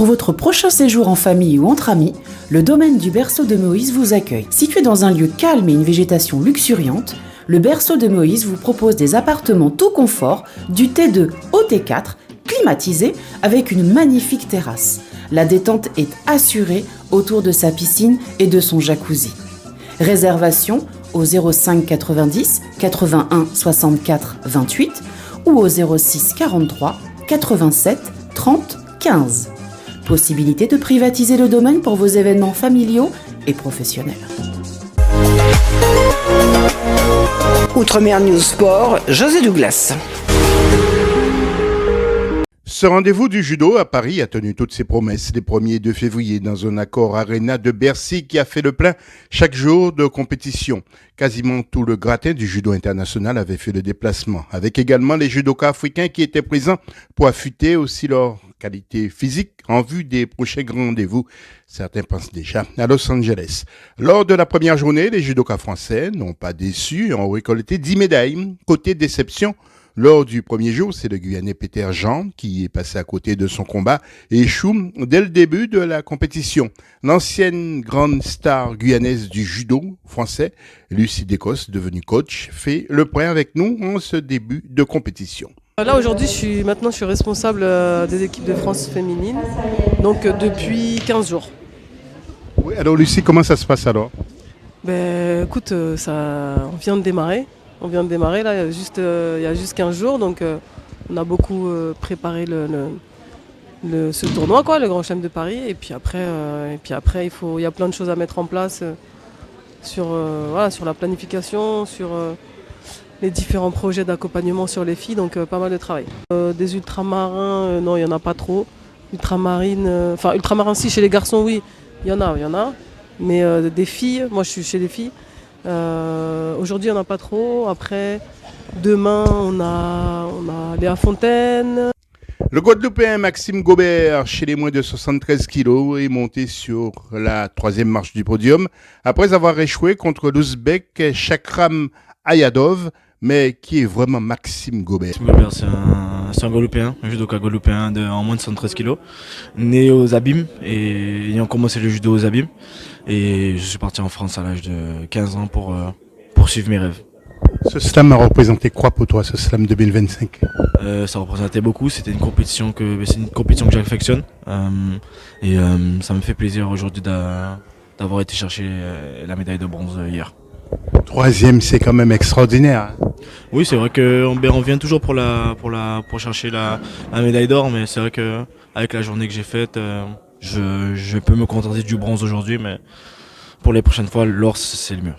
Pour votre prochain séjour en famille ou entre amis, le domaine du Berceau de Moïse vous accueille. Situé dans un lieu calme et une végétation luxuriante, le Berceau de Moïse vous propose des appartements tout confort, du T2 au T4, climatisés avec une magnifique terrasse. La détente est assurée autour de sa piscine et de son jacuzzi. Réservation au 05 90 81 64 28 ou au 06 43 87 30 15. Possibilité de privatiser le domaine pour vos événements familiaux et professionnels. Outre-mer News Sport, José Douglas. Ce rendez-vous du judo à Paris a tenu toutes ses promesses les 1er et 2 février dans un accord Arena de Bercy qui a fait le plein chaque jour de compétition. Quasiment tout le gratin du judo international avait fait le déplacement, avec également les judokas africains qui étaient présents pour affûter aussi leur qualité physique en vue des prochains grands rendez-vous. Certains pensent déjà à Los Angeles. Lors de la première journée, les judokas français n'ont pas déçu et ont récolté 10 médailles. Côté déception, lors du premier jour, c'est le Guyanais Peter Jean qui est passé à côté de son combat et échoue dès le début de la compétition. L'ancienne grande star guyanaise du judo français, Lucie Descosses, devenue coach, fait le point avec nous en ce début de compétition. Là aujourd'hui je suis responsable des équipes de France féminine, donc depuis 15 jours. Oui, alors Lucie, comment ça se passe alors? Écoute, on vient de démarrer. Là, il y a juste 15 jours, donc on a beaucoup préparé ce tournoi, le Grand Chelem de Paris. Et puis après, il y a plein de choses à mettre en place sur la planification, sur les différents projets d'accompagnement sur les filles, donc pas mal de travail. Des ultramarins, non, il n'y en a pas trop. Ultramarines si, chez les garçons, oui, il y en a. Mais des filles, moi je suis chez les filles. Aujourd'hui il n'y en a pas trop. Après demain on a Léa Fontaine. Le Guadeloupéen Maxime Gobert, chez les moins de 73 kilos, est monté sur la 3e marche du podium après avoir échoué contre l'Ouzbek Chakram Ayadov. Mais qui est vraiment Maxime Gobert? Maxime Gobert, c'est un Guadeloupéen, un judoka guadeloupéen en moins de 73 kilos, né aux Abîmes et ayant commencé le judo aux Abîmes. Et je suis parti en France à l'âge de 15 ans pour poursuivre mes rêves. Ce slam a représenté quoi pour toi, ce slam 2025? Ça représentait beaucoup, c'est une compétition que j'affectionne. Ça me fait plaisir aujourd'hui d'avoir été chercher la médaille de bronze hier. 3e, c'est quand même extraordinaire. Oui, c'est vrai qu'on vient toujours pour chercher la médaille d'or, mais c'est vrai qu'avec la journée que j'ai faite, je peux me contenter du bronze aujourd'hui, mais pour les prochaines fois, l'or, c'est le mieux.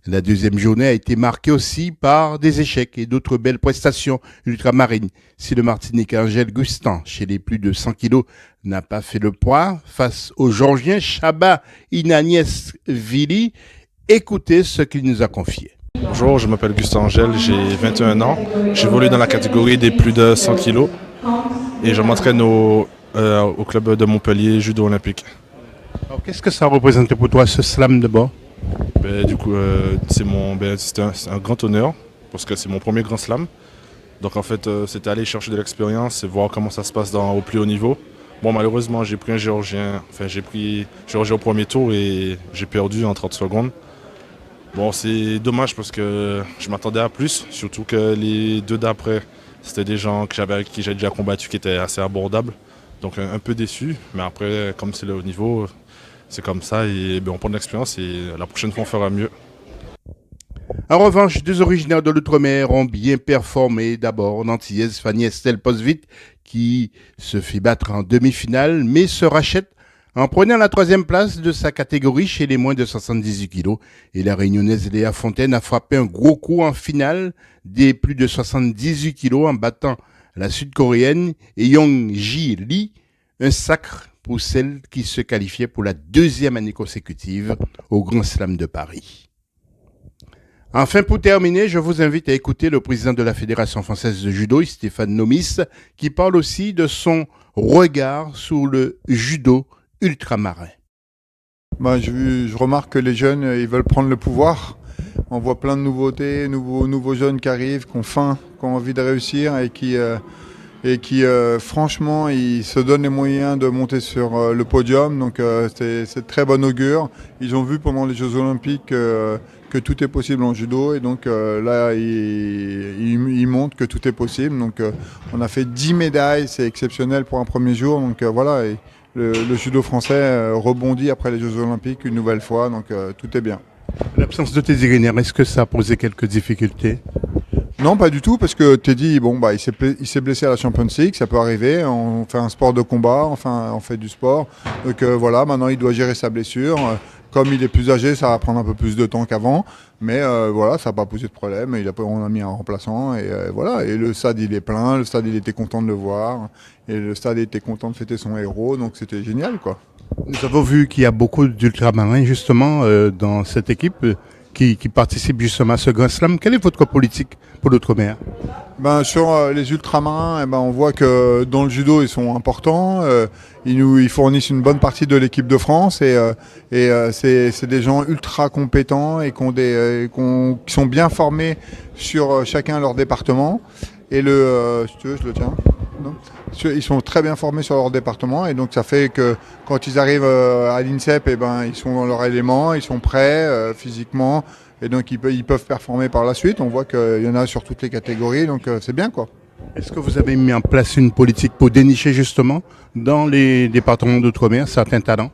La 2e journée a été marquée aussi par des échecs et d'autres belles prestations ultramarines. Si le Martiniquais Angèle Gustan, chez les plus de 100 kilos, n'a pas fait le poids face au Georgien Chaba Inagnès Vili, écoutez ce qu'il nous a confié. Bonjour, je m'appelle Gustin Angèle, j'ai 21 ans. J'évolue dans la catégorie des plus de 100 kg et je m'entraîne au club de Montpellier Judo Olympique. Alors, qu'est-ce que ça représente pour toi, ce slam de bord? C'est un grand honneur parce que c'est mon premier grand slam. Donc en fait, c'était aller chercher de l'expérience et voir comment ça se passe au plus haut niveau. Bon, malheureusement, j'ai pris Géorgien au premier tour et j'ai perdu en 30 secondes. Bon, c'est dommage parce que je m'attendais à plus, surtout que les 2 d'après, c'était des gens avec qui j'ai déjà combattu qui étaient assez abordables. Donc un peu déçu, mais après, comme c'est le haut niveau, c'est comme ça et on prend de l'expérience et la prochaine fois on fera mieux. En revanche, 2 originaires de l'Outre-mer ont bien performé. D'abord, l'Antillaise Fanny Estelle Posvit qui se fait battre en demi-finale, mais se rachète en prenant la 3e place de sa catégorie chez les moins de 78 kilos. Et la réunionnaise Léa Fontaine a frappé un gros coup en finale des plus de 78 kilos en battant la sud-coréenne Young-ji Lee, un sacre pour celle qui se qualifiait pour la 2e année consécutive au Grand Slam de Paris. Enfin, pour terminer, je vous invite à écouter le président de la Fédération française de judo, Stéphane Nomis, qui parle aussi de son regard sur le judo ultramarin. Je remarque que les jeunes, ils veulent prendre le pouvoir. On voit plein de nouveautés, nouveaux jeunes qui arrivent, qui ont faim, qui ont envie de réussir et qui et qui franchement ils se donnent les moyens de monter sur le podium, donc c'est de très bon augure. Ils ont vu pendant les Jeux Olympiques que tout est possible en judo, et donc là ils montrent que tout est possible. Donc on a fait 10 médailles, c'est exceptionnel pour un premier jour, donc voilà, et le judo français rebondit après les Jeux Olympiques une nouvelle fois, donc tout est bien. L'absence de Teddy Riner, est-ce que ça a posé quelques difficultés? Non, pas du tout, parce que Teddy, il s'est blessé à la Champions League, ça peut arriver. On fait un sport de combat, enfin, on fait du sport. Donc voilà, maintenant il doit gérer sa blessure. Comme il est plus âgé, ça va prendre un peu plus de temps qu'avant, mais voilà, ça n'a pas posé de problème. On a mis un remplaçant, et voilà. Et le stade, il est plein. Le stade, il était content de le voir, et le stade était content de fêter son héros. Donc c'était génial, quoi. Nous avons vu qu'il y a beaucoup d'ultramarins justement dans cette équipe qui participent justement à ce Grand Slam. Quelle est votre politique pour l'outre-mer? Sur les ultramarins, on voit que dans le judo, ils sont importants. Ils fournissent une bonne partie de l'équipe de France, et c'est des gens ultra compétents et qui sont bien formés sur chacun leur département. Et si tu veux, je le tiens. Non, ils sont très bien formés sur leur département, et donc ça fait que quand ils arrivent à l'INSEP, ils sont dans leur élément, ils sont prêts physiquement, et donc ils peuvent performer par la suite. On voit qu'il y en a sur toutes les catégories, donc c'est bien, quoi. Est-ce que vous avez mis en place une politique pour dénicher justement dans les départements d'outre-mer certains talents?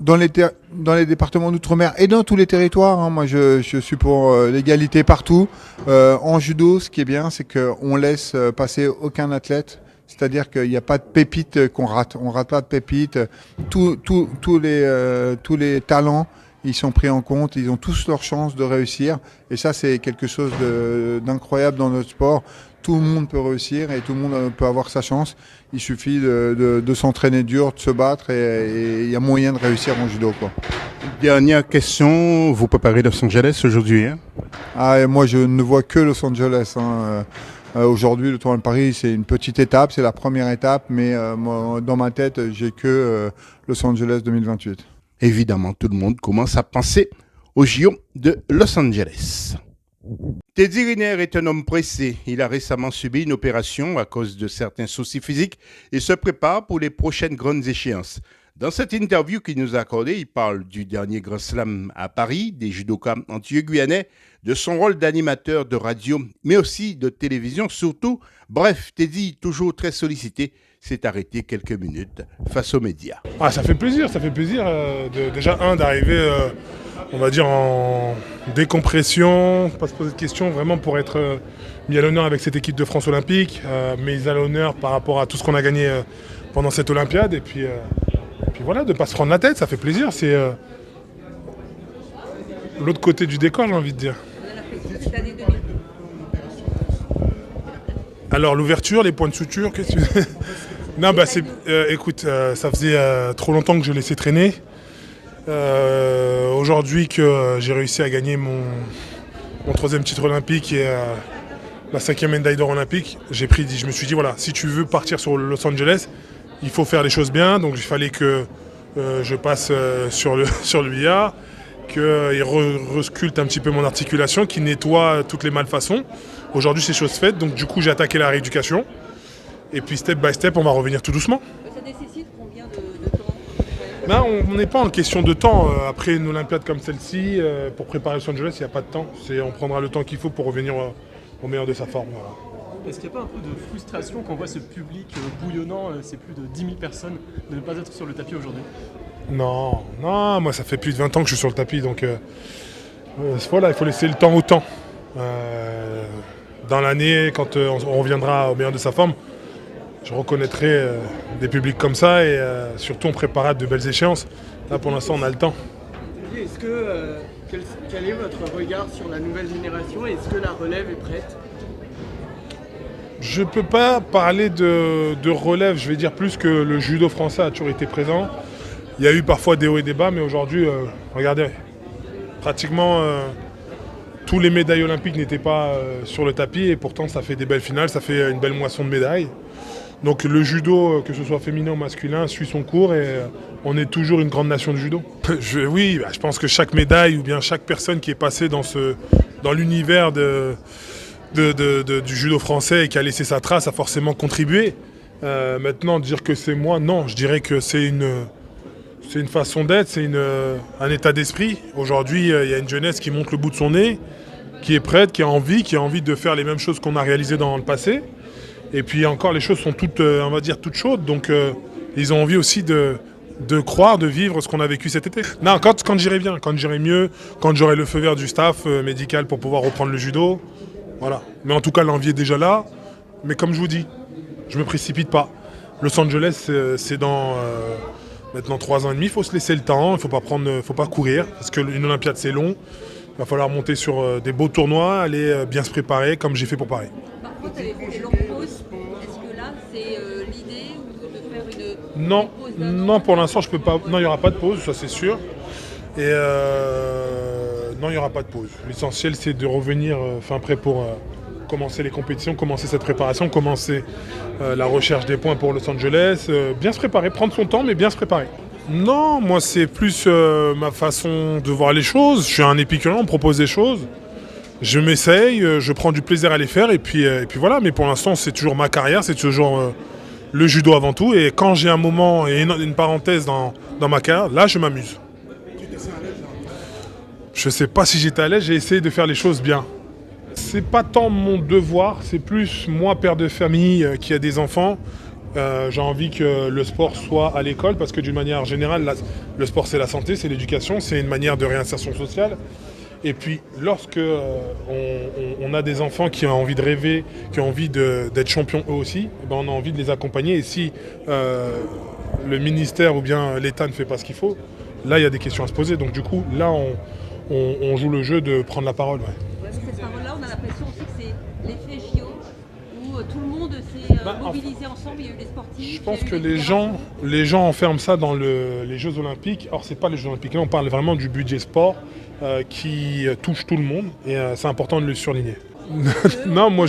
Dans les départements d'outre-mer et dans tous les territoires, hein, moi je suis pour l'égalité partout. En judo, ce qui est bien, c'est qu'on laisse passer aucun athlète. C'est-à-dire qu'il n'y a pas de pépites qu'on rate. On rate pas de pépites. Tous les talents, ils sont pris en compte. Ils ont tous leur chance de réussir. Et ça, c'est quelque chose d'incroyable dans notre sport. Tout le monde peut réussir et tout le monde peut avoir sa chance. Il suffit de s'entraîner dur, de se battre, et il y a moyen de réussir en judo, quoi. Dernière question, vous préparez Los Angeles aujourd'hui, hein? Et moi, je ne vois que Los Angeles, hein. Aujourd'hui, le Tour de Paris, c'est une petite étape, c'est la première étape, mais moi, dans ma tête, j'ai que Los Angeles 2028. Évidemment, tout le monde commence à penser aux JO de Los Angeles. Teddy Riner est un homme pressé. Il a récemment subi une opération à cause de certains soucis physiques et se prépare pour les prochaines grandes échéances. Dans cette interview qu'il nous a accordée, il parle du dernier Grand Slam à Paris, des judokas antillais-guyanais, de son rôle d'animateur de radio, mais aussi de télévision surtout. Bref, Teddy, toujours très sollicité, s'est arrêté quelques minutes face aux médias. Ça fait plaisir, déjà d'arriver, on va dire, en décompression, pas se poser de questions, vraiment pour être mis à l'honneur avec cette équipe de France olympique, mis à l'honneur par rapport à tout ce qu'on a gagné pendant cette Olympiade, et puis voilà, de ne pas se prendre la tête, ça fait plaisir, c'est l'autre côté du décor, j'ai envie de dire. Alors l'ouverture, les points de suture, qu'est-ce que tu... Non, écoute, ça faisait trop longtemps que je laissais traîner. Aujourd'hui que j'ai réussi à gagner mon 3e titre olympique et la 5e médaille d'or olympique, je me suis dit, voilà, si tu veux partir sur Los Angeles, il faut faire les choses bien. Donc il fallait que je passe sur le billard, qu'il resculpte un petit peu mon articulation, qu'il nettoie toutes les malfaçons. Aujourd'hui, c'est chose faite, donc du coup, j'ai attaqué la rééducation. Et puis, step by step, on va revenir tout doucement. Ça nécessite combien de temps? On n'est pas en question de temps. Après une Olympiade comme celle-ci, pour préparer Los Angeles, il n'y a pas de temps. On prendra le temps qu'il faut pour revenir au meilleur de sa forme. Voilà. Est-ce qu'il n'y a pas un peu de frustration quand on voit ce public bouillonnant, c'est plus de 10 000 personnes, de ne pas être sur le tapis aujourd'hui? Non, moi ça fait plus de 20 ans que je suis sur le tapis, donc voilà, il faut laisser le temps au temps. Dans l'année, quand on reviendra au meilleur de sa forme, je reconnaîtrai des publics comme ça, et surtout on préparera de belles échéances. Là pour l'instant on a le temps. Est-ce que, quel est votre regard sur la nouvelle génération? Est-ce que la relève est prête? Je ne peux pas parler de relève, je vais dire plus que le judo français a toujours été présent. Il y a eu parfois des hauts et des bas, mais aujourd'hui, regardez, pratiquement tous les médailles olympiques n'étaient pas sur le tapis, et pourtant ça fait des belles finales, ça fait une belle moisson de médailles. Donc le judo, que ce soit féminin ou masculin, suit son cours, et on est toujours une grande nation de judo. Je pense que chaque médaille ou bien chaque personne qui est passée dans l'univers du judo français et qui a laissé sa trace a forcément contribué. Maintenant, dire que c'est moi, non, je dirais que c'est une façon d'être, c'est un état d'esprit. Aujourd'hui, il y a une jeunesse qui monte le bout de son nez, qui est prête, qui a envie de faire les mêmes choses qu'on a réalisées dans le passé. Et puis encore, les choses sont toutes, on va dire, toutes chaudes. Donc, ils ont envie aussi de croire, de vivre ce qu'on a vécu cet été. Non, quand j'irai bien, quand j'irai mieux, quand j'aurai le feu vert du staff médical pour pouvoir reprendre le judo. Voilà. Mais en tout cas, l'envie est déjà là. Mais comme je vous dis, je me précipite pas. Los Angeles, c'est dans maintenant 3 ans et demi. Il faut se laisser le temps. Il faut pas courir parce qu'une Olympiade c'est long. Il va falloir monter sur des beaux tournois, aller bien se préparer, comme j'ai fait pour Paris. Par contre, les longues pauses, est-ce que là, c'est l'idée ou de faire une Non, pause non, pour l'instant, je peux pas. Non, il n'y aura pas de pause, ça c'est sûr. Et non, il n'y aura pas de pause. L'essentiel, c'est de revenir fin prêt pour commencer les compétitions, commencer cette préparation, commencer la recherche des points pour Los Angeles, bien se préparer, prendre son temps, mais bien se préparer. Non, moi, c'est plus ma façon de voir les choses. Je suis un épicurien, on me propose des choses. Je m'essaye, je prends du plaisir à les faire, et puis voilà. Mais pour l'instant, c'est toujours ma carrière, c'est toujours le judo avant tout. Et quand j'ai un moment et une parenthèse dans ma carrière, là, je m'amuse. Je sais pas si j'étais à l'aise, j'ai essayé de faire les choses bien. C'est pas tant mon devoir, c'est plus moi, père de famille qui a des enfants. J'ai envie que le sport soit à l'école parce que d'une manière générale, le sport c'est la santé, c'est l'éducation, c'est une manière de réinsertion sociale. Et puis lorsque on a des enfants qui ont envie de rêver, qui ont envie d'être champions eux aussi, eh ben, on a envie de les accompagner. Et si le ministère ou bien l'État ne fait pas ce qu'il faut, là il y a des questions à se poser. Donc du coup, là on joue le jeu de prendre la parole. Ouais. Cette parole-là, on a l'impression aussi que c'est l'effet JO où tout le monde s'est mobilisé ensemble, il y a eu les sportifs. Je pense que les gens enferment ça dans les Jeux Olympiques. Or, c'est pas les Jeux Olympiques. Là, on parle vraiment du budget sport qui touche tout le monde et c'est important de le surligner. Non, moi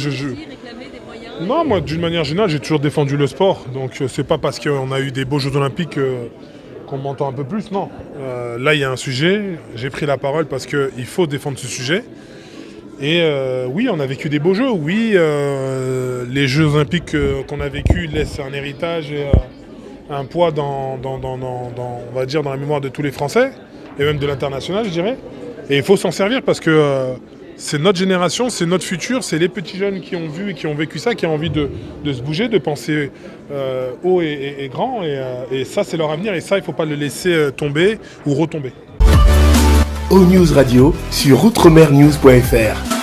Non, moi d'une manière générale, j'ai toujours défendu le sport. Donc c'est pas parce qu'on a eu des beaux Jeux Olympiques qu'on m'entend un peu plus. Non. Là, il y a un sujet. J'ai pris la parole parce qu'il faut défendre ce sujet. Et oui, on a vécu des beaux jeux. Oui, les Jeux Olympiques qu'on a vécus laissent un héritage et un poids on va dire, dans la mémoire de tous les Français et même de l'international, je dirais. Et il faut s'en servir parce que c'est notre génération, c'est notre futur, c'est les petits jeunes qui ont vu et qui ont vécu ça, qui ont envie de se bouger, de penser haut et grand. Et ça, c'est leur avenir. Et ça, il ne faut pas le laisser tomber ou retomber. O-News Radio sur outremernews.fr.